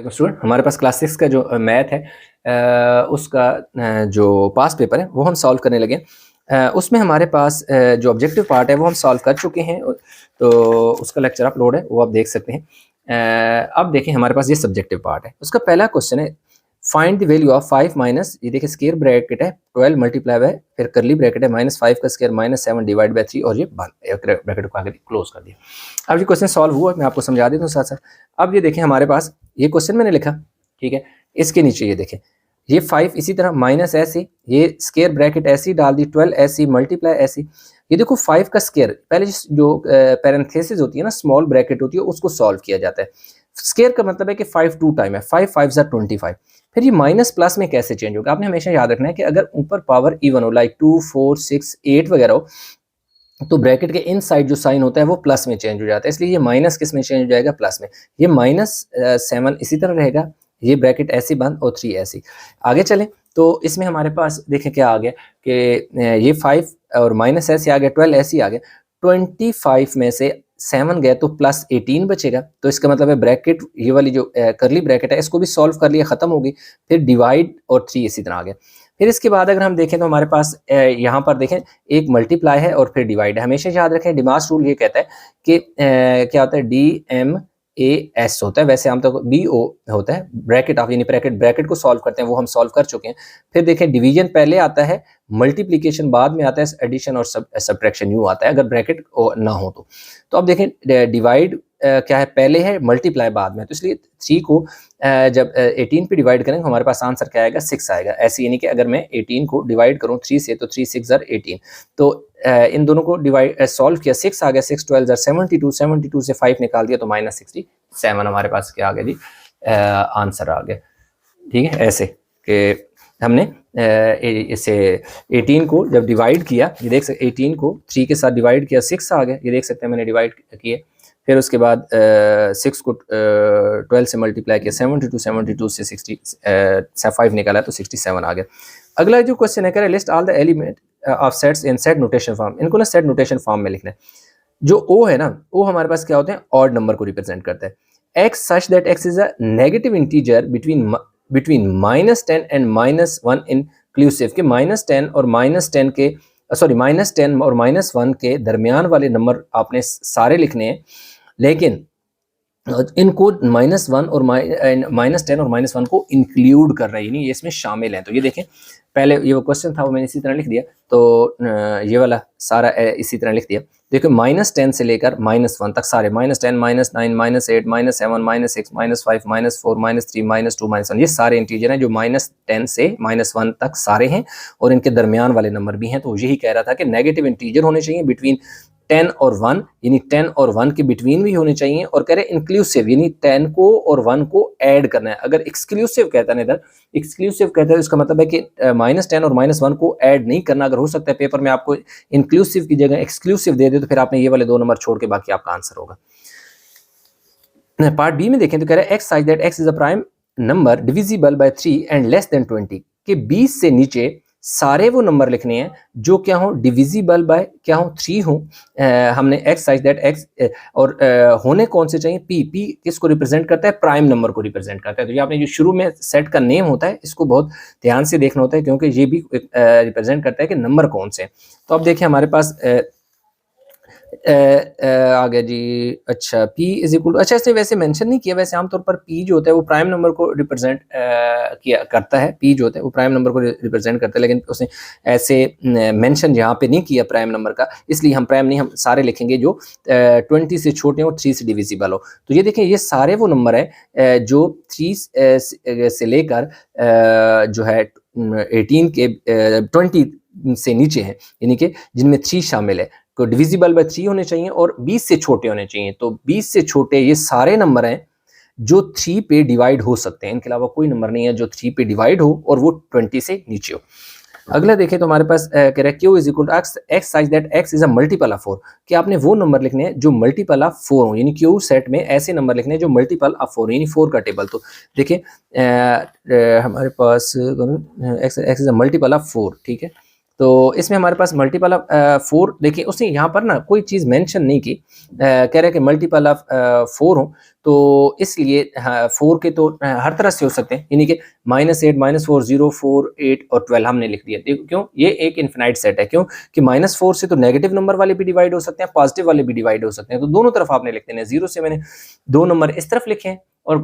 देखो स्टूडेंट, हमारे पास क्लास 6 का जो मैथ है उसका जो पास्ट पेपर है वो हम सॉल्व करने लगे। उसमें हमारे पास जो ऑब्जेक्टिव पार्ट है वो हम सॉल्व कर चुके हैं, तो उसका लेक्चर अपलोड है, वो आप देख सकते हैं। अब देखें, हमारे पास ये सब्जेक्टिव पार्ट है। उसका पहला क्वेश्चन है, find the value of 5 minus, ये देखिए स्क्वायर ब्रैकेट है 12 मल्टीप्लाई बाय, फिर करली ब्रैकेट है -5 का स्क्वायर -7 डिवाइड बाय 3, और ये बंद ब्रैकेट को आगे क्लोज कर दिया। अब ये क्वेश्चन सॉल्व हुआ, मैं आपको समझा देता हूँ साथ साथ। अब ये देखें, हमारे पास ये क्वेश्चन मैंने लिखा, ठीक है। इसके नीचे ये देखें, ये 5 इसी तरह माइनस ऐसे, ये स्क्वायर ब्रैकेट ऐसी डाल दी, 12 ऐसी मल्टीप्लाई ऐसी। ये देखो 5 का स्क्वायर, पहले जो पैरेंथेसिस होती है ना, स्मॉल ब्रैकेट होती है, उसको सॉल्व किया जाता है। स्क्वायर का मतलब है कि 5 2 टाइम है, 5 5 25। फिर ये माइनस प्लस में कैसे चेंज होगा, आपने हमेशा याद रखना है कि अगर ऊपर पावर इवन हो, लाइक 2 4 6 8 वगैरह हो, तो ब्रैकेट के इन साइड जो साइन होता है वो प्लस में चेंज हो जाता है। इसलिए ये माइनस किस में चेंज हो जाएगा, प्लस में। ये -7 इसी तरह रहेगा, ये ब्रैकेट ऐसी बंद और 3 ऐसी। आगे चलें तो इसमें हमारे पास देखें क्या आ गया कि ये 5 और माइनस ऐसे आ गया, 12 ऐसे आ गया। 25 में से 7 गया तो +18 बचेगा। तो इसका मतलब है ब्रैकेट, ये वाली जो करली ब्रैकेट है, इसको भी सॉल्व कर लिया, खत्म हो गई। फिर डिवाइड और 3 इसी तरह आ गया। फिर इसके बाद अगर हम देखें तो हमारे पास यहाँ पर देखें एक मल्टीप्लाई है और फिर डिवाइड है। हमेशा याद रखें, डिमास रूल ये कहता है कि क्या होता है, DMAS होता है, वैसे आमतौर पर BO होता है। ब्रैकेट ऑफ, यानी ब्रैकेट को सॉल्व करते हैं, वो हम सॉल्व कर चुके हैं। फिर देखें, डिवीजन पहले आता है, मल्टीप्लीकेशन बाद में आता है, एडिशन और सब्ट्रैक्शन यूँ आता है अगर ब्रैकेट ना हो तो अब देखें, डिवाइड क्या है, पहले है, मल्टीप्लाई बाद में। तो इसलिए 3 को जब 18 पे डिवाइड करेंगे हमारे पास आंसर क्या आएगा, 6 आएगा। ऐसे यानी कि अगर मैं 18 को डिवाइड करूं 3 से, तो 3 6 ज़र 18। तो इन दोनों को डिवाइड सॉल्व किया, 6 आ गया, 6 12 ज़र 72, 72 से 5 निकाल दिया तो -67 हमारे पास क्या आ गया जी, आंसर आ गया। ठीक है, ऐसे कि हमने इसे 18 को जब डिवाइड किया, ये देख सकते 18 को 3 के साथ डिवाइड किया, 6 आ गया, ये देख सकते हैं मैंने डिवाइड किए। फिर उसके बाद 6 को 12 से मल्टीप्लाई किया, 72 72 से 5 निकाला तो 67 आ गया। अगला जो क्वेश्चन है, कह रहे list all the element of sets in set notation form. इनको ना सेट नोटेशन फॉर्म में लिखना है। जो ओ है ना, ओ हमारे पास क्या होते हैं, ऑड नंबर को रिप्रेजेंट करता है। x such that x is a negative integer between -10 and -1 inclusive, के -10 और -10 के -10 और -1 के दरमियान वाले नंबर आपने सारे लिखने हैं, लेकिन इनको -1 और -10 और -1 को इंक्लूड कर रहा है, यानी ये इसमें शामिल हैं। तो ये देखें, पहले ये वो क्वेश्चन था वो मैंने इसी तरह लिख दिया, तो ये वाला सारा इसी तरह लिख दिया। देखो -10 से लेकर -1 तक सारे, -10 -9 -8 -7 -6 -5 -4 -3 -2 -1, ये सारे इंटीजर हैं जो -10 से -1 तक सारे हैं, और इनके दरमियान वाले नंबर भी हैं। तो यही कह रहा था कि नेगेटिव इंटीजर होने चाहिए बिटवीन 10 और 1, यानी 10 और 1 के बिटवीन भी होने चाहिए, और कह रहे इंक्लूसिव, यानी 10 को और 1 को ऐड करना है। अगर एक्सक्लूसिव कहता है, इधर एक्सक्लूसिव कहता है, इसका मतलब है कि -10 और -1 को ऐड नहीं करना। अगर हो सकता है पेपर में आपको इंक्लूसिव की जगह एक्सक्लूसिव दे दे, तो फिर आपने ये वाले 2 नंबर छोड़ के बाकी आपका आंसर होगा। पार्ट बी में देखें तो कह रहा है x such that x is a prime number divisible by 3 and less than 20, के 20 से नीचे सारे वो नंबर लिखने हैं जो क्या हो, डिविजिबल बाय क्या हो, 3 हो। हमने x such that x और होने कौन से चाहिए, p किसको रिप्रेजेंट करता है, प्राइम नंबर को रिप्रेजेंट करता है। तो ये आपने जो शुरू में सेट का नेम होता है, इसको बहुत ध्यान से देखना होता है, क्योंकि ये भी रिप्रेजेंट करता है कि नंबर कौन से। तो अब देखिए हमारे पास आ गया जी, अच्छा p इज इक्वल, अच्छा इसने वैसे मेंशन नहीं किया, वैसे आमतौर पर p जो होता है वो प्राइम नंबर को रिप्रेजेंट किया करता है, p जो होता है वो प्राइम नंबर को रिप्रेजेंट करता है, लेकिन उसने ऐसे मेंशन यहाँ पे नहीं किया प्राइम नंबर का, इसलिए हम प्राइम नहीं, हम सारे लिखेंगे जो 20 से छोटे हो, 3 से डिविजिबल हो। तो ये देखें, ये सारे वो नंबर है जो 3 से लेकर जो है 18 के 20 से नीचे हैं, यानी कि जिनमें 3 शामिल है, तो डिविजिबल बाय 3 होने चाहिए और 20 से छोटे होने चाहिए। तो 20 से छोटे ये सारे नंबर हैं जो 3 पे डिवाइड हो सकते हैं, इनके अलावा कोई नंबर नहीं है जो 3 पे डिवाइड हो और वो 20 से नीचे हो। अगला देखें तो हमारे पास कह रहा है q is equal to x such that x is a multiple of 4, कि आपने वो नंबर लिखने हैं जो मल्टीपल ऑफ 4 हो, यानी q सेट में ऐसे नंबर लिखने हैं जो मल्टीपल ऑफ 4, यानी 4 का टेबल। तो देखिए हमारे पास x is a multiple of 4, ठीक है। तो इसमें हमारे पास मल्टीपल ऑफ 4, देखिए उसने यहाँ पर ना कोई चीज़ मेंशन नहीं की, कह रहा है कि मल्टीपल ऑफ 4 हो, तो इसलिए 4 के तो हर तरह से हो सकते हैं, यानी कि -8, -4, 0, 4, 8 और 12 हमने लिख दिया। देखो क्यों, ये एक इनफिनाइट सेट है, क्यों कि -4 से तो नेगेटिव नंबर वाले भी डिवाइड हो सकते हैं, पॉजिटिव वाले भी डिवाइड हो सकते हैं, तो दोनों तरफ आपने लिख देना है। 0 से मैंने 2 नंबर इस तरफ लिखे हैं और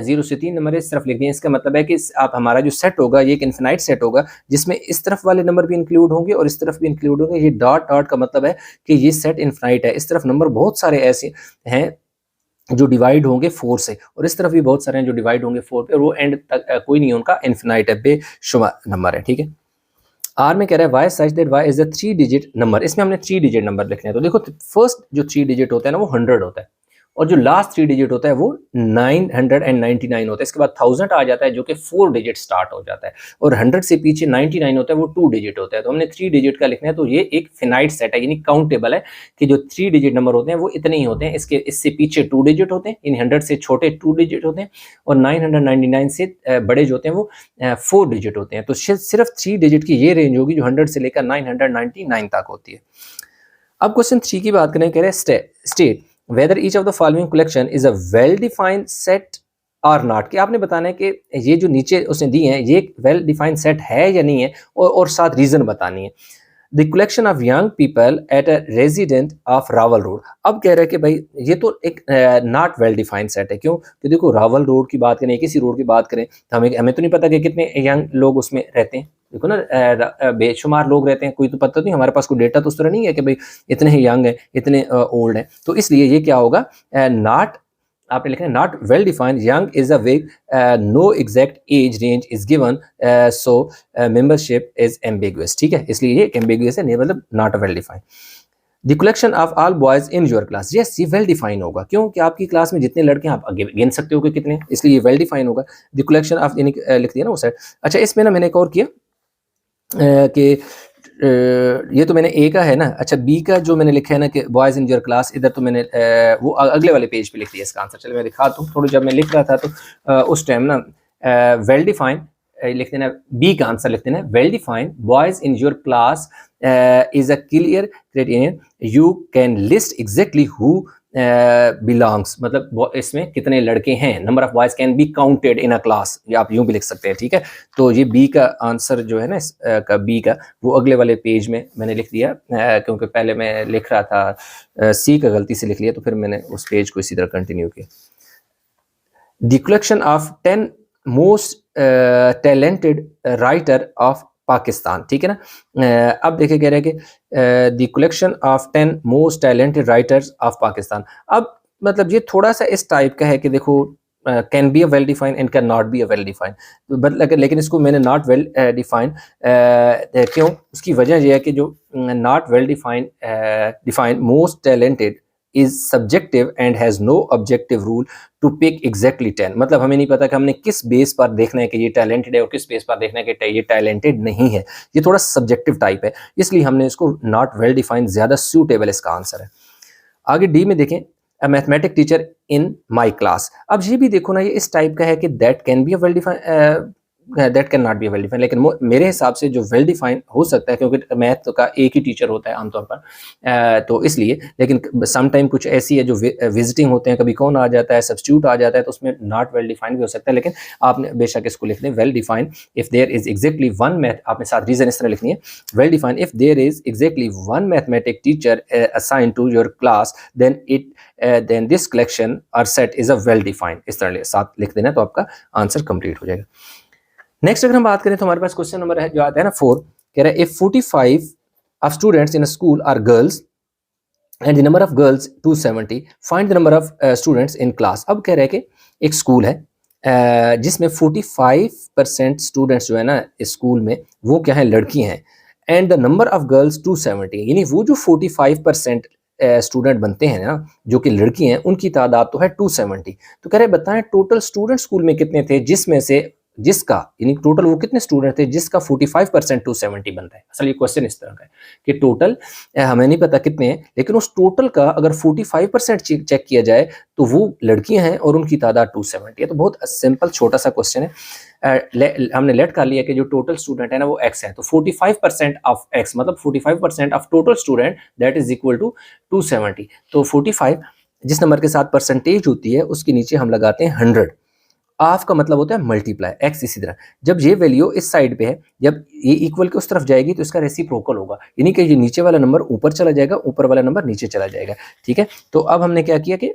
0 से 3 नंबर इस तरफ लिख दिए। इसका मतलब है कि आप हमारा जो सेट होगा ये एक इनफिनाइट सेट होगा, जिसमें इस तरफ वाले नंबर भी इंक्लूड होंगे और इस तरफ भी इंक्लूड होंगे। ये डॉट डॉट का मतलब है कि ये सेट इनफिनाइट है। इस तरफ नंबर बहुत सारे ऐसे हैं जो डिवाइड होंगे 4 से, और इस तरफ भी बहुत सारे हैं जो डिवाइड होंगे 4 पे, और वो एंड तक कोई नहीं है उनका, इनफिनाइट है, बेशुमार नंबर है। ठीक है, आर में कह रहा है Y such that Y is a 3 digit number. इसमें हमने 3 डिजिट नंबर लिखने हैं। तो देखो फर्स्ट जो 3 डिजिट होता है ना वो 100 होता है, और जो लास्ट 3 डिजिट होता है वो 999 होता है। इसके बाद 1000 आ जाता है जो कि 4 डिजिट स्टार्ट हो जाता है, और 100 से पीछे 99 होता है, वो 2 डिजिट होता है। तो हमने 3 डिजिट का लिखना है, तो ये एक फिनाइट सेट है, यानी काउंटेबल है कि जो 3 डिजिट नंबर होते हैं वो इतने ही होते हैं। इससे पीछे 2 डिजिट होते हैं, इन 100 से छोटे 2 डिजिट होते हैं, और 999 से बड़े जो होते हैं वो 4 डिजिट होते हैं। तो सिर्फ 3 डिजिट की ये रेंज होगी जो 100 से लेकर 999 तक होती है। अब क्वेश्चन 3 की बात करें, कह रहे हैं state whether each of the following collection is a well defined set or not, कि आपने बताना है कि ये जो नीचे उसने दी हैं ये एक वेल डिफाइंड सेट है या नहीं है, और साथ रीजन बतानी है। The collection of young people at a resident of Rawal road. अब कह रहे हैं कि भाई ये तो एक नॉट वेल डिफाइंड सेट है, क्यों कि देखो रावल रोड की बात करें, किसी रोड की बात करें, तो हमें तो नहीं पता कि कितने यंग लोग उसमें रहते हैं। देखो ना बेशुमार लोग रहते हैं, कोई तो पता नहीं, हमारे पास कोई डेटा तो उस तरह नहीं है कि भाई इतने ही यंग हैं, इतने ओल्ड हैं। तो इसलिए ये क्या होगा, नॉट, आपने लिखा है not well defined, young is a vague, no exact age range is given, so membership is ambiguous. ठीक है, इसलिए ये एम्बिगुअस है, मतलब not well defined. The collection of all boys in your class, yes ये वेल डिफाइन होगा, क्यों कि आपकी क्लास में जितने लड़के हैं आप गिन सकते हो कि कितने, इसलिए ये वेल डिफाइन होगा। द कलेक्शन ऑफ, यानी लिख दिया ना वो सेट। अच्छा, इसमें ना मैंने एक और किया कि ये तो मैंने ए का है ना। अच्छा, बी का जो मैंने लिखा है ना कि बॉयज इन योर क्लास, इधर तो मैंने वो अगले वाले पेज पे लिख दिया इसका आंसर। चलो मैं दिखाता हूँ, थोड़ी जब मैं लिख रहा था तो उस टाइम ना वेल डिफाइन लिख देना, बी का आंसर लिख देना, well defined boys in your class is a clear criterion, you can list exactly who belongs, मतलब इसमें कितने लड़के हैं, number of boys can be counted in a class, ये आप यूं भी लिख सकते हैं। ठीक है, तो ये बी का आंसर जो है ना का बी का, वो अगले वाले पेज में मैंने लिख दिया, क्योंकि पहले मैं लिख रहा था सी का, गलती से लिख लिया, तो फिर मैंने उस पेज को इसी तरह कंटिन्यू किया। The collection of 10 most talented writer of Pakistan. ठीक है ना, अब देखिए कह रहे हैं कि the collection of 10 most talented writers of Pakistan. अब मतलब ये थोड़ा सा इस टाइप का है कि देखो can be a well defined and can not be a well defined, but लेकिन इसको मैंने नॉट वेल डिफाइंड, क्यों, उसकी वजह यह है कि जो not well defined most talented is subjective and has no objective rule to pick exactly 10, मतलब हमें नहीं पता कि हमने किस बेस पर देखना है कि ये टैलेंटेड है और किस बेस पर देखना है कि ये टैलेंटेड नहीं है। ये थोड़ा सब्जेक्टिव टाइप है, इसलिए हमने इसको नॉट वेल डिफाइंड ज्यादा सूटेबल इसका आंसर है। आगे डी में देखें, a mathematic teacher in my class. अब ये भी देखो ना, ये इस टाइप का है कि that can be a well defined, that can not be well defined, लेकिन मेरे हिसाब से जो वेल डिफाइंड हो सकता है, क्योंकि मैथ का एक ही टीचर होता है आमतौर पर, तो इसलिए, लेकिन सम टाइम कुछ ऐसी है जो विजिटिंग होते हैं, कभी कौन आ जाता है, सब्स्टिट्यूट आ जाता है, तो उसमें नॉट वेल डिफाइंड भी हो सकता है, लेकिन आपने बेशक इसको लिख दें well defined if there is exactly one math, आपने साथ रीजन इस तरह लिखनी है, well defined if there is exactly one mathematic teacher assign to your class then this collection और set is a well defined, इस तरह साथ लिख देना, तो आपका आंसर कंप्लीट हो जाएगा। नेक्स्ट अगर हम बात करें तो हमारे पास क्वेश्चन नंबर है जो आता है ना 4, कह रहा है if 45 of students in a school are girls and the number of girls 270, find the number of students in class। अब कह रहे हैं कि एक स्कूल है जिसमें 45% स्टूडेंट्स जो है ना इस स्कूल में वो क्या है, लड़की हैं, and the number of girls 270, यानी वो जो 45% स्टूडेंट बनते हैं ना जो कि लड़की हैं, उनकी तादाद तो है 270। तो कह रहे बताएं टोटल स्टूडेंट स्कूल में कितने थे जिसमें से जिसका यानी टोटल वो कितने स्टूडेंट थे जिसका 45% 270 बनता है। असल ये क्वेश्चन इस तरह का है कि टोटल हमें नहीं पता कितने हैं, लेकिन उस टोटल का अगर 45% चेक किया जाए तो वो लड़कियां हैं और उनकी तादाद 270 है। तो बहुत सिंपल छोटा सा क्वेश्चन है। हमने लेट कर लिया कि जो टोटल स्टूडेंट है ना वो x है, तो 45% ऑफ x मतलब 45% of total student that is equal to 270। तो 45 जिस नंबर के साथ परसेंटेज होती है उसके नीचे हम लगाते हैं 100। ऑफ का मतलब होता है मल्टीप्लाई, x इसी तरह जब ये वैल्यू इस साइड पे है, जब ये इक्वल के उस तरफ जाएगी तो इसका रेसिप्रोकल होगा, यानी कि ये नीचे वाला नंबर ऊपर चला जाएगा, ऊपर वाला नंबर नीचे चला जाएगा। ठीक है, तो अब हमने क्या किया कि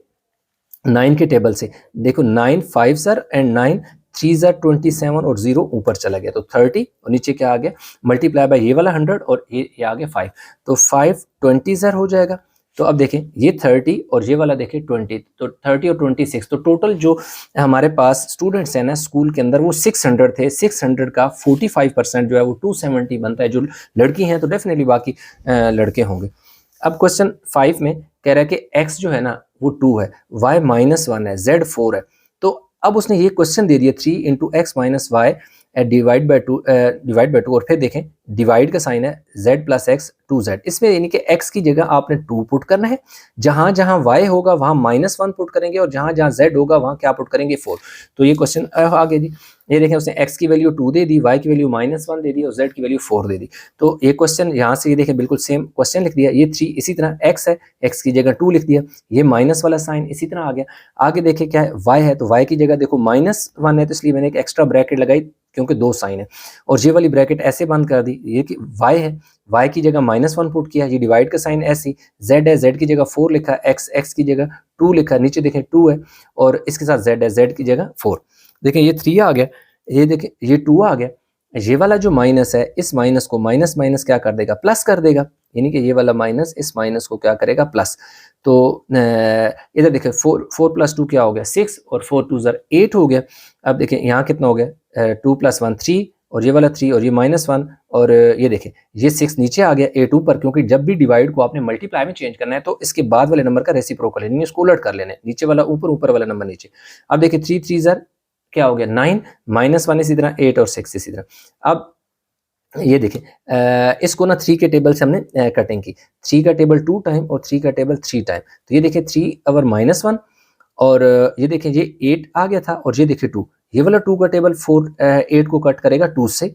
9 के टेबल से देखो 9 5 सर एंड 9 3 सर 27 और 0 ऊपर चला गया तो 30 और नीचे क्या आ गया मल्टीप्लाई बाय ये वाला 100 और ये आ गया 5, तो 5 20 सर हो जाएगा। तो अब देखें ये 30 और ये वाला देखें 20, तो 30 और 26, तो टोटल जो हमारे पास स्टूडेंट्स हैं ना स्कूल के अंदर वो 600 थे। 600 का 45% जो है वो 270 बनता है। जो लड़की हैं तो डेफिनेटली बाकी लड़के होंगे। अब क्वेश्चन 5 में कह रहा है कि x जो है ना वो 2 है, y -1 है, z 4 है। तो अब उसने ये क्वेश्चन दे दिया 3 into X minus Y divide by 2 और फिर देखें डिवाइड का साइन है z प्लस एक्स 2z। इसमें यानी कि x की जगह आपने 2 पुट करना है, जहां जहां y होगा वहां -1 पुट करेंगे और जहां जहां z होगा वहां क्या पुट करेंगे 4। तो ये क्वेश्चन आगे जी, ये देखें उसने x की वैल्यू 2 दे दी, y की वैल्यू -1 दे दी और z की वैल्यू 4 दे दी। तो ये क्वेश्चन यहाँ से ये देखें बिल्कुल सेम क्वेश्चन लिख दिया। ये 3 इसी तरह x है, x की जगह 2 लिख दिया, ये माइनस वाला साइन इसी तरह आ गया। आगे देखें क्या है y है, तो y की जगह देखो -1 है तो इसलिए मैंने एक एक्स्ट्रा ब्रैकेट लगाई क्योंकि 2 साइन है, और ये वाली ब्रैकेट ऐसे बंद कर दी। ये कि y है, y की जगह -1 पुट किया, ये डिवाइड का साइन ऐसी, z है, z की जगह 4 लिखा, x की जगह 2 लिखा, नीचे देखें 2 है और इसके साथ z है, z की जगह 4। देखें ये 3 आ गया, ये देखें ये 2 आ गया। ये वाला जो माइनस है इस माइनस को माइनस माइनस क्या कर देगा प्लस कर देगा, यानी कि ये वाला माइनस इस माइनस को क्या करेगा प्लस। तो इधर देखें 4 + 2 क्या हो गया 6 और 4 2 8 हो गया। अब देखें यहाँ कितना हो गया 2 + 1 3 और ये वाला 3 और ये -1 और ये देखें ये 6 नीचे आ गया 8 ऊपर, क्योंकि जब भी डिवाइड को आपने मल्टीप्लाई में चेंज करना है तो इसके बाद वाले नंबर का रेसिप्रोकल है, इसको उलट कर लेना है, नीचे वाला ऊपर, ऊपर वाला नंबर नीचे। अब देखिए 3 3 क्या हो गया 9 -1 इसी तरह 8 और 6 इसी तरह। अब ये देखें इसको ना 3 के टेबल से हमने कटिंग की, 3 का टेबल 2 टाइम और 3 का टेबल 3 टाइम। तो ये देखिए 3 और -1 और ये देखिए ये 8 आ गया था और ये देखिए 2, ये वाला 2 का टेबल 8 को कट करेगा 2 से,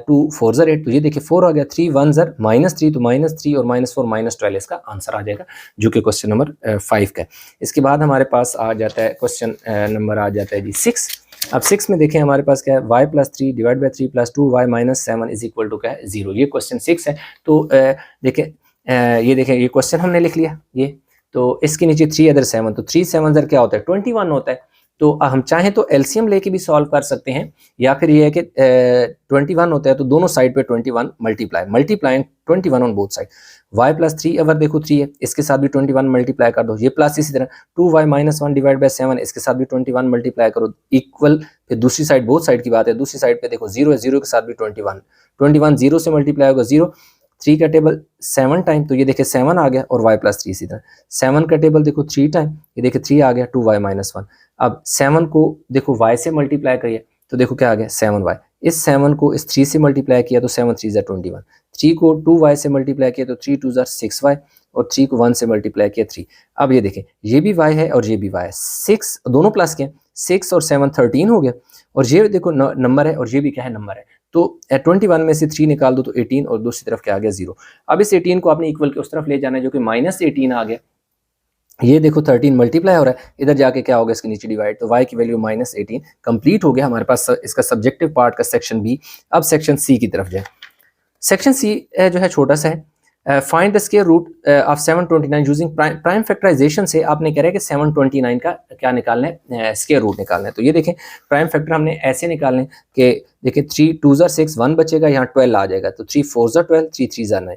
2 4 ज़र 8, तो ये देखिए 4 आ गया, 3 1 ज़र -3 तो -3 और -4 -12 इसका आंसर आ जाएगा, जो कि क्वेश्चन नंबर 5 का है। इसके बाद हमारे पास आ जाता है क्वेश्चन नंबर आ जाता है जी 6। अब 6 में देखें हमारे पास क्या है y + 3 divide by 3 + 2 y -7 is equal to क्या है 0। ये क्वेश्चन 6 है। तो देखें ये देखें ये क्वेश्चन हमने लिख लिया, ये तो इसके नीचे 3 अदर 7, तो 3 7 ज़र क्या होता है 21 होता है। तो हम चाहें तो एलसीएम लेके भी सॉल्व कर सकते हैं, या फिर ये है कि 21 होता है तो दोनों साइड पे 21 multiplying 21 on both side. y + 3 अगर देखो 3 है इसके साथ भी 21 मल्टीप्लाई कर दो, ये प्लस इसी तरह 2y -1 डिवाइड बाई 7 इसके साथ भी 21 मल्टीप्लाई करो इक्वल। फिर दूसरी साइड बोथ साइड की बात है, दूसरी साइड पे देखो 0 है, 0 के साथ भी 21 0 से मल्टीप्लाई होगा 0। 3 का टेबल 7 टाइम, तो ये देखिए 7 आ गया और y + 3 इसी तरह। 7 का टेबल देखो 3 टाइम, ये देखिए 3 आ गया 2y -1। अब 7 को देखो y से मल्टीप्लाई करिए तो देखो क्या आ गया 7y। इस 7 को इस 3 से मल्टीप्लाई किया तो 7 3 ज़र 21। 3 को 2y से मल्टीप्लाई किया तो 3 2 ज़र 6y और 3 को 1 से मल्टीप्लाई किया 3। अब ये देखें ये भी y है और ये भी y है, 6 दोनों प्लस के 6 और 7 13 हो गया, और ये देखो नंबर है और ये भी क्या है नंबर है। तो 21 में से 3 निकाल दो तो 18 और दूसरी तरफ क्या आ गया 0। अब इस 18 को आपने इक्वल के उस तरफ ले जाना है जो कि -18 आ गया। ये देखो 13 मल्टीप्लाई हो रहा है, इधर जाके क्या होगा इसके नीचे डिवाइड, तो y की वैल्यू -18 कंप्लीट हो गया हमारे पास इसका सब्जेक्टिव पार्ट का सेक्शन बी। अब सेक्शन सी की तरफ जाए। सेक्शन सी जो है छोटा सा है, find the square root of 729 using prime factorisation से आपने कह रहा है कि 729 का क्या निकालना है स्क्वायर रूट निकालना है। तो ये देखें प्राइम फैक्टर हमने ऐसे निकालने कि देखिए 3 2 ज़र 6 1 बचेगा, यहाँ 12 आ जाएगा, तो 3 4 ज़र 12 3 3 ज़र 9।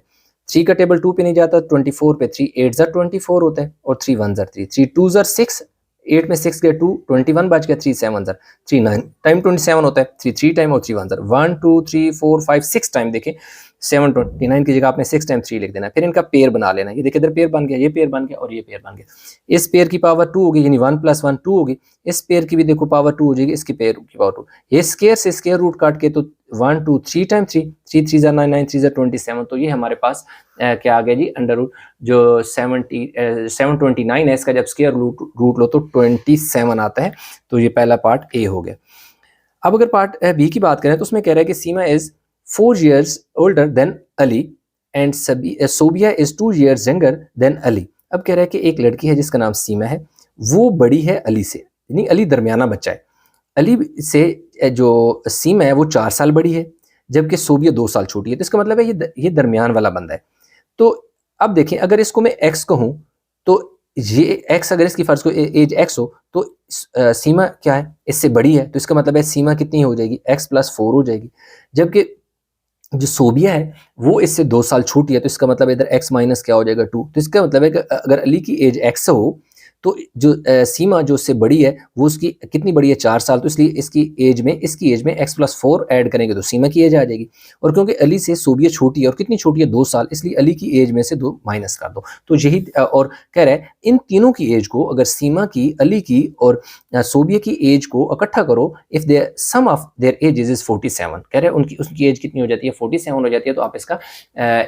3 का टेबल 2 पे नहीं जाता, 24 पे 3 8 ज़र 24 होता है और 3 1 ज़र 3 3 2 ज़र 6, 8 में 6 गए 2 21 बच गया, 3 7 ज़र 3 9 टाइम 27 होता है, 3 3 टाइम और 3 1 ज़र 1 2 3 4 5 6 टाइम देखें 729 की जगह आपने 6 टाइम 3 लिख देना। फिर इनका पेयर बना लेना। ये देखिए इधर पेयर बन गया, ये पेयर बन गया और ये पेयर बन गया। इस पेयर की पावर 2 होगी, यानी 1 + 1 2 होगी। इस पेयर की भी देखो पावर 2 हो जाएगी, इसकी पेयर की पावर 2। ये स्क्वायर से स्क्वायर रूट काट के तो 1 2 3 टाइम 3, 3 3 9 9 3 27। तो ये हमारे पास क्या आ गया जी, अंडर रूट जो 729 है, इसका जब स्क्वायर रूट लो तो 27 आता है। तो ये पहला पार्ट ए हो गया। अब अगर पार्ट बी की बात करें तो उसमें कह रहा है कि Seema is 4 years older than Ali and Sobia is 2 years younger than Ali. अब कह रहा है कि एक लड़की है जिसका नाम सीमा है, वो बड़ी है अली से, यानी अली दरमियाना बच्चा है। अली से जो सीमा है वो 4 साल बड़ी है, जबकि सोबिया 2 साल छोटी है। तो इसका मतलब है ये दरमियान वाला बंदा है। तो अब देखें, अगर इसको मैं एक्स कहूँ तो ये एक्स, अगर इसकी फर्ज को एज एक्स हो तो सीमा क्या है, इससे बड़ी है। तो इसका मतलब है सीमा कितनी हो जाएगी, x + 4 हो जाएगी। जबकि जो सोबिया है वो इससे 2 साल छोटी है। तो इसका मतलब इधर x माइनस क्या हो जाएगा 2। तो इसका मतलब है कि अगर अली की एज x हो तो जो सीमा जो उससे बड़ी है वो उसकी कितनी बड़ी है, 4 साल। तो इसलिए इसकी एज में x + 4 ऐड करेंगे तो सीमा की एज आ जाएगी। और क्योंकि अली से सोबिया छोटी है, और कितनी छोटी है, 2 साल, इसलिए अली की एज में से 2 माइनस कर दो। तो यही और कह रहा है इन तीनों की एज को, अगर सीमा की, अली की और सोबिया की एज को इकट्ठा करो, if they sum of their ages is 47। कह रहे हैं उनकी एज कितनी हो जाती है, 47 हो जाती है। तो आप इसका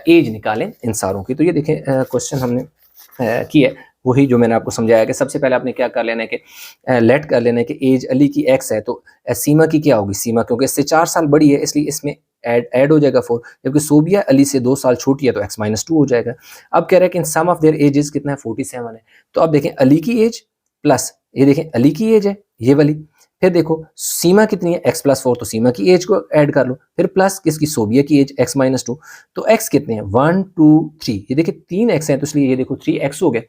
एज निकालें इन सारों की। तो ये देखें क्वेश्चन हमने किया है, वही जो मैंने आपको समझाया कि सबसे पहले आपने क्या कर लेना है कि लेट कर लेना है कि एज अली की x है, तो सीमा की क्या होगी, सीमा क्योंकि इससे 4 साल बड़ी है इसलिए इसमें ऐड हो जाएगा 4। जबकि सोबिया अली से 2 साल छोटी है तो x - 2 हो जाएगा। अब कह रहा है कि इन सम ऑफ देयर एजेस कितना है, 47 है। तो अब देखें अली की एज प्लस ये देखें अली की एज है ये वाली, फिर देखो सीमा कितनी है, x + 4, तो सीमा की एज को ऐड कर लो, फिर प्लस किसकी, सोबिया की एज x - 2। तो x कितने हैं, 1 2 3, ये देखिए 3x है तो इसलिए ये देखो 3x हो गया।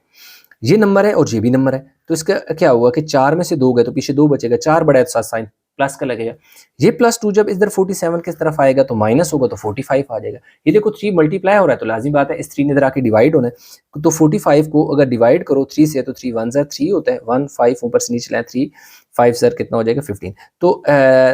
ये नंबर है और ये भी नंबर है, तो इसका क्या हुआ कि 4 में से 2 गए तो पीछे 2 बचेगा, 4 बड़ा है तो साथ साइन प्लस का लगेगा। ये +2 जब इधर 47 की तरफ आएगा तो माइनस होगा तो 45 आ जाएगा। ये देखो 3 मल्टीप्लाई हो रहा है तो लाजिम बात है इस 3 ने इधर आके डिवाइड होना है। तो 45 को अगर डिवाइड करो 3 से तो 3 1 ज़ा 3 होता है, 1 5 ऊपर से नीचे लाए 3 5 सर कितना हो जाएगा 15। तो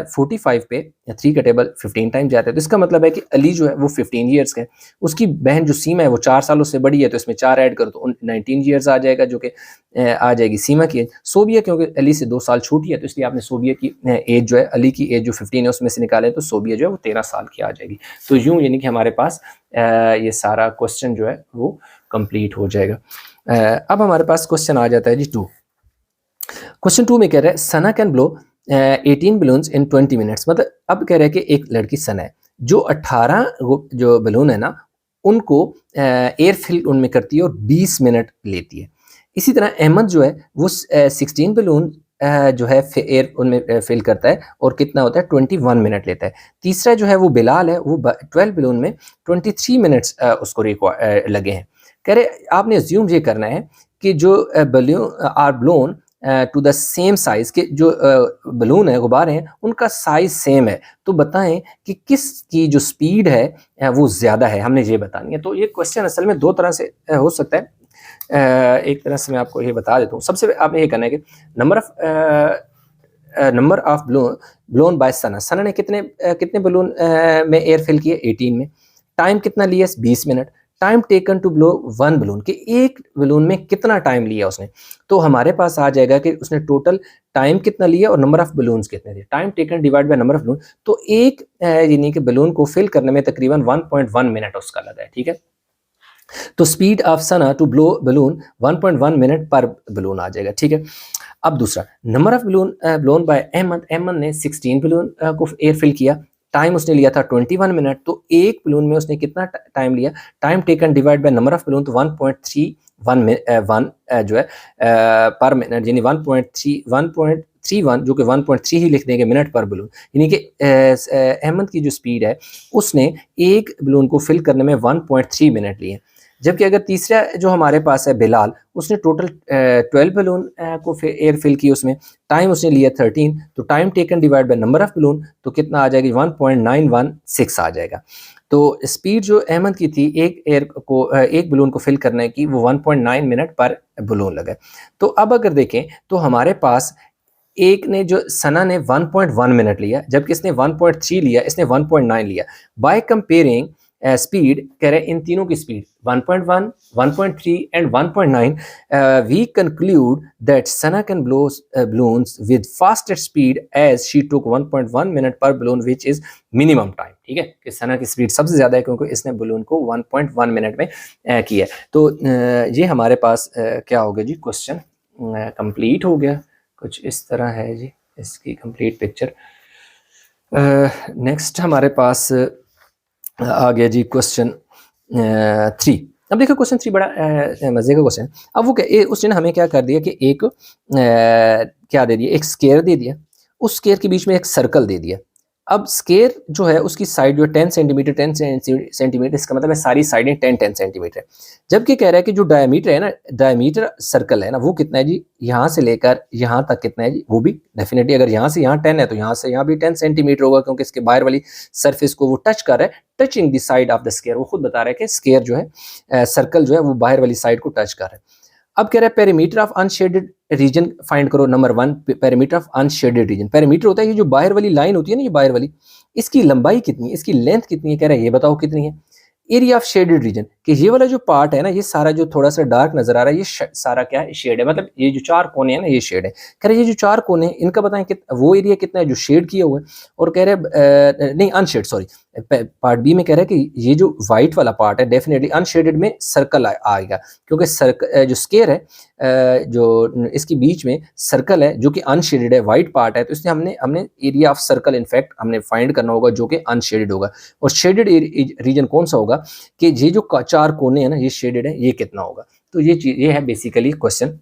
45 पे 3 का टेबल 15 टाइम जाता है। तो इसका मतलब है कि अली जो है वो 15 ईयर्स का है, उसकी बहन जो सीमा है वो 4 सालों से बड़ी है तो इसमें 4 ऐड करो तो 19 ईयर्स आ जाएगा, जो कि आ जाएगी सीमा की एज। सोबिया क्योंकि अली से 2 साल छोटी है तो इसलिए आपने सोबिया की एज जो है, अली की एज जो 15 है उसमें से निकाले तो सोबिया जो है वो 13 साल की आ जाएगी। तो यूँ यानी कि हमारे पास ये सारा क्वेश्चन जो है वो कंप्लीट हो जाएगा। अब हमारे पास क्वेश्चन आ जाता है जी 2। क्वेश्चन 2 में कह रहा है Sana can blow 18 balloons in 20 minutes. मतलब अब कह रहा है कि एक लड़की सना है जो 18 जो बलून है ना उनको एयर फिल उनमें करती है और 20 मिनट लेती है। इसी तरह अहमद जो है वो 16 बलून जो है एयर उनमें फिल करता है और कितना होता है 21 मिनट लेता है। तीसरा जो है वो बिलाल है, वो 12 बलून में 23 मिनट्स उसको लगे हैं। कह रहे आपने अज्यूम ये करना है कि जो balloon are blown to the same size के जो बलून है, गुब्बारे हैं, उनका साइज सेम है। तो बताएं कि किस की जो स्पीड है वो ज़्यादा है, हमने ये बतानी है। तो ये क्वेश्चन असल में 2 तरह से हो सकता है। एक तरह से मैं आपको ये बता देता हूँ। सबसे आपने ये करना है कि नंबर ऑफ ब्लोन बाय सना, सना ने कितने बलून में एयर फिल किए, 18 में। टाइम कितना लिया, 20 minute. Time taken to blow 1 balloon, कि एक बलून में कितना टाइम लिया उसने। तो हमारे पास आ जाएगा कि उसने टोटल टाइम कितना लिया और नंबर ऑफ बलून्स कितने थे। Time taken divide by number of balloon, तो एक यानी कि बलून को फिल करने में तकरीबन 1.1 मिनट उसका लगा है, ठीक है। तो speed of Sana to blow balloon 1.1 minute पर बलून आ जाएगा, ठीक है। अब दूसरा number of balloon blown by Ahmed, Ahmed ने 16 बलून को एयर फिल किया, टाइम उसने लिया था 21 मिनट। तो एक बलून में उसने कितना टाइम लिया, time taken divide by number of balloon, तो 1.31 जो है पर मिनट, यानी 1.31 जो कि 1.3 ही लिख देंगे मिनट पर बलून। यानी कि अहमद की जो स्पीड है उसने एक बलून को फिल करने में 1.3 मिनट लिए। जबकि अगर तीसरा जो हमारे पास है बिलाल, उसने टोटल 12 बलून को एयर फिल की, उसमें टाइम उसने लिया 13। तो time taken divide by number of balloon, तो कितना आ जाएगी 1.916 आ जाएगा। तो स्पीड जो अहमद की थी एक बलून को फिल करने की, वो 1.9 मिनट पर बलून लगा। तो अब अगर देखें तो हमारे पास एक ने जो सना ने 1.1 मिनट लिया, जबकि इसने 1.3 लिया, इसने 1.9 लिया। बाय कंपेयरिंग स्पीड कह रहे हैं इन तीनों की speed 1.1, 1.3 and 1.9, we conclude that Sana can blow balloons with fastest speed as she took 1.1 minute पर balloon which is minimum time. ठीक है, कि सना की स्पीड सबसे ज़्यादा है क्योंकि इसने बलून को 1.1 मिनट में किया। तो ये हमारे पास क्या हो गया जी, क्वेश्चन कंप्लीट हो गया। कुछ इस तरह है जी इसकी कंप्लीट पिक्चर। नेक्स्ट हमारे पास आ गया जी क्वेश्चन 3। अब देखो क्वेश्चन 3 बड़ा मज़े का क्वेश्चन है। अब वो क्या, उसने हमें क्या कर दिया कि एक क्या दे दिया, एक स्केयर दे दिया, उस स्केयर के बीच में एक सर्कल दे दिया। अब स्केयर जो है उसकी साइड जो 10 सेंटीमीटर 10 सेंटीमीटर, इसका मतलब है सारी साइडें 10 सेंटीमीटर है। जबकि कह रहा है कि जो डायमीटर है ना, डायमीटर सर्कल है ना, वो कितना है जी, यहाँ से लेकर यहाँ तक कितना है जी, वो भी डेफिनेटली अगर यहाँ से यहाँ 10 है तो यहाँ से यहाँ भी 10 सेंटीमीटर होगा, क्योंकि इसके बाहर वाली सरफेस को वो टच कर रहा है, touching the side of the square. वो खुद बता रहा है कि स्केयर जो है सर्कल जो है वो बाहर वाली साइड को टच कर रहा है। अब कह रहा है perimeter of unshaded region find करो। Number 1, perimeter of unshaded region. Perimeter होता है ये जो बाहर वाली लाइन होती है ना, ये बाहर वाली, इसकी लंबाई कितनी है, इसकी लेंथ कितनी है, कह रहा है ये बताओ कितनी है। एरिया ऑफ शेडेड रीजन, कि ये वाला जो पार्ट है ना, ये सारा जो थोड़ा सा डार्क नजर आ रहा है, ये सारा क्या है, शेड है। मतलब ये जो 4 कोने हैं ना, ये शेड है। कह रहे ये जो 4 कोने हैं इनका बताएं कि वो एरिया कितना है जो शेड किया हुआ है। और कह रहे नहीं अनशेड, सॉरी, पार्ट बी में कह रहा है कि ये जो व्हाइट वाला पार्ट है डेफिनेटली अनशेडेड में सर्कल आएगा, क्योंकि जो स्केयर है जो इसके बीच में सर्कल है जो कि अनशेडेड है, व्हाइट पार्ट है, तो इसलिए हमने एरिया ऑफ सर्कल इनफैक्ट हमने फाइंड करना होगा जो कि अनशेडेड होगा। और शेडेड रीजन कौन सा होगा, कि ये जो 4 कोने हैं ना, ये शेडेड है, ये कितना होगा। तो ये है बेसिकली क्वेश्चन।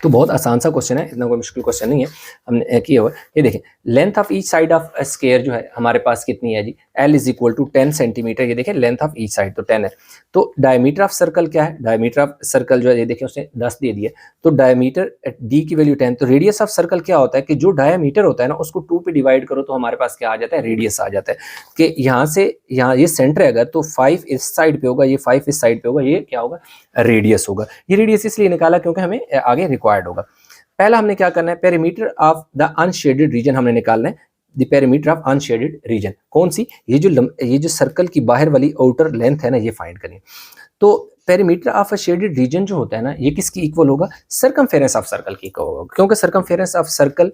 तो बहुत आसान सा क्वेश्चन है, इतना कोई मुश्किल क्वेश्चन नहीं है, हमने किया हुआ। ये देखें, length of each side of square जो है हमारे पास कितनी है जी, L is equal to 10 centimetre. ये देखें लेंथ ऑफ ईच साइड तो 10 है। तो डायमीटर ऑफ सर्कल क्या है, डायमीटर ऑफ सर्कल जो है ये देखें उसने 10 दे दिया, तो डायमीटर D की वैल्यू 10। तो रेडियस ऑफ सर्कल क्या होता है कि जो डायमीटर होता है ना उसको 2 पे डिवाइड करो तो हमारे पास क्या आ जाता है, रेडियस आ जाता है। कि यहाँ से यहाँ ये सेंटर है अगर, तो 5 इस साइड पे होगा, ये 5 इस साइड पे होगा, ये क्या होगा, रेडियस होगा। ये रेडियस इसलिए निकाला क्योंकि हमें आगे रिक्वायर्ड होगा। पहला हमने क्या करना है, perimeter of the unshaded region हमने निकालना है। The perimeter of unshaded region कौन सी, ये जो सर्कल की बाहर वाली आउटर लेंथ है ना, ये फाइंड करें। तो perimeter of a shaded region जो होता है ना, ये किसकी इक्वल होगा, सर्कमफेरेंस ऑफ सर्कल की इक्वल होगा, क्योंकि सर्कमफेरेंस ऑफ सर्कल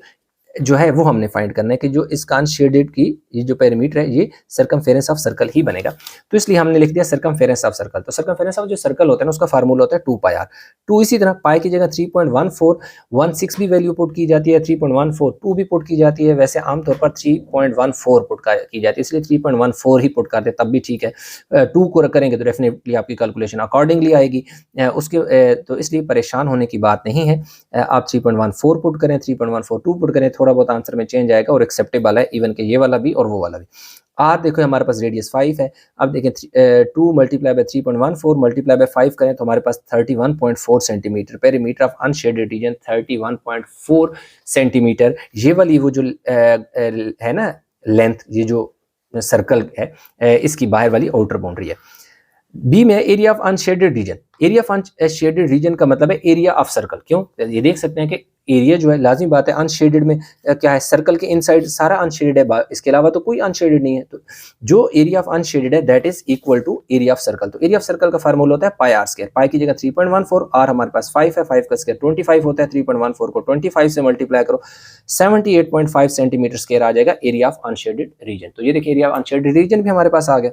जो है वो हमने फाइंड करना है कि जो इसका अनशेडेड की ये जो पेरीमीटर है ये सर्कमफेरेंस ऑफ सर्कल ही बनेगा। तो इसलिए हमने लिख दिया सर्कमफेरेंस ऑफ सर्कल। तो सर्कमफेरेंस ऑफ जो सर्कल होता है ना उसका फार्मूला होता है 2 पाई आर। 2 इसी तरह पाई की जगह 3.1416 भी वैल्यू पुट की जाती है, 3.142 भी पुट की जाती है। वैसे आमतौर पर 3.14 पुट की जाती है, इसलिए 3.14 ही पुट करते तब भी ठीक है। 2 को करेंगे तो डेफिनेटली आपकी कैलकुलेशन अकॉर्डिंगली आएगी। तो इसलिए परेशान होने की बात नहीं है। आप 3.14 पुट करें, 3.142 पुट करें, थोड़ा बहुत आंसर में चेंज आएगा और एक्सेप्टेबल है, इवन के ये वाला भी और वो वाला भी। आर देखो हमारे पास रेडियस 5 है। अब देखें 2 मल्टीप्लाई बाय 3.14 मल्टीप्लाई बाय 5 करें तो हमारे पास 31.4 centimetre. Perimeter of unshaded region 31.4 centimetre. ये वाली वो जो है ना लेंथ, ये जो सर्कल है इसकी बाहर वाली आउटर बाउंड्री है। बी में area of unshaded region. Area of unshaded region का मतलब है एरिया ऑफ सर्कल। क्यों, ये देख सकते हैं कि एरिया जो है लाजिमी बात है अनशेडेड में क्या है, सर्कल के इनसाइड सारा अनशेडेड है, इसके अलावा तो कोई अनशेडेड नहीं है। तो जो एरिया ऑफ अनशेडेड है that is equal to area of circle. तो एरिया ऑफ सर्कल का फार्मूला होता है पाई आर स्क्वायर। पाई की जगह 3.14, आर हमारे पास 5 है, 5 का स्क्वायर 25 होता है। 3.14 को 25 से मल्टीप्लाई करो 78.5 सेंटीमीटर स्क्वायर आ जाएगा एरिया ऑफ अनशेडेड रीजन। तो ये देखिए एरिया ऑफ अनशेडेड रीजन भी हमारे पास आ गया।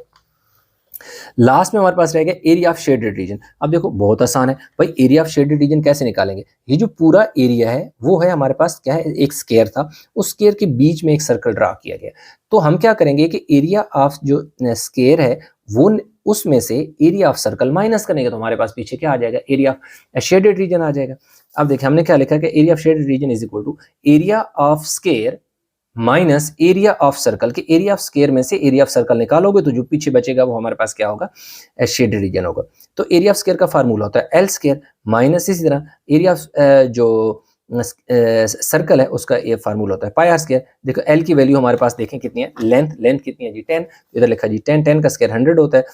लास्ट में हमारे पास रह गया एरिया ऑफ शेडेड रीजन। अब देखो बहुत आसान है भाई, एरिया ऑफ शेडेड रीजन कैसे निकालेंगे। ये जो पूरा एरिया है वो है हमारे पास क्या है, एक स्क्वायर था, उस स्क्वायर के बीच में एक सर्कल ड्रा किया गया। तो हम क्या करेंगे कि एरिया ऑफ जो स्क्वायर है वो उसमें से एरिया ऑफ सर्कल माइनस करेंगे तो हमारे पास पीछे क्या आ जाएगा, एरिया ऑफ शेडेड रीजन आ जाएगा। अब देखिए हमने क्या लिखा कि area of shaded region is equal to area of square minus area of circle. के एरिया ऑफ स्क्वायर में से एरिया ऑफ सर्कल निकालोगे तो जो पीछे बचेगा वो हमारे पास क्या होगा, शेडेड रीजन होगा। तो एरिया ऑफ स्क्वायर का फार्मूला होता है एल स्क्वायर माइनस इसी तरह एरिया ऑफ जो सर्कल है उसका ये फार्मूला होता है पाई आर स्क्वायर। देखो एल की वैल्यू हमारे पास देखें कितनी है, लेंथ कितनी है जी 10, इधर लिखा जी 10 का स्क्वायर 100 होता है।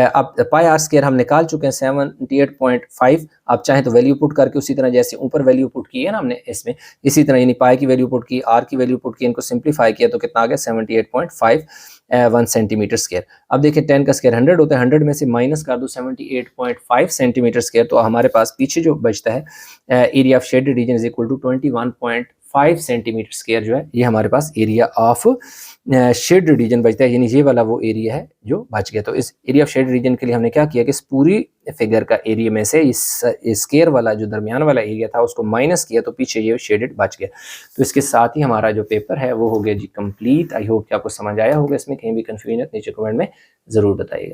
अब पाई आर स्क्वायर हम निकाल चुके हैं 78.5। आप चाहें तो वैल्यू पुट करके उसी तरह जैसे ऊपर वैल्यू पुट की है ना हमने इसमें, इसी तरह यानी पाई की वैल्यू पुट की, आर की वैल्यू पुट की, इनको सिंप्लीफाई किया तो कितना आ गया 78.5 1 सेंटीमीटर स्क्वायर। अब देखिए 10 का स्क्वायर 100 होता है, 100 में से माइनस कर दो 78.5 सेंटीमीटर स्क्वायर, तो हमारे पास पीछे जो बचता है area of shaded region is equal to 21.5 centimetre square जो है ये हमारे पास एरिया ऑफ शेड रीजन बचता है, यानी ये वाला वो एरिया है जो बच गया। तो इस एरिया ऑफ शेड रीजन के लिए हमने क्या किया कि इस पूरी फिगर का एरिया में से इस स्क्वायर वाला जो दरमियान वाला एरिया था उसको माइनस किया, तो पीछे ये शेडेड बच गया। तो इसके साथ ही हमारा जो पेपर है वो हो गया जी कंप्लीट। आई होप कि आपको समझ आया होगा, इसमें कहीं भी कंफ्यूजन है नीचे कमेंट में ज़रूर बताइएगा।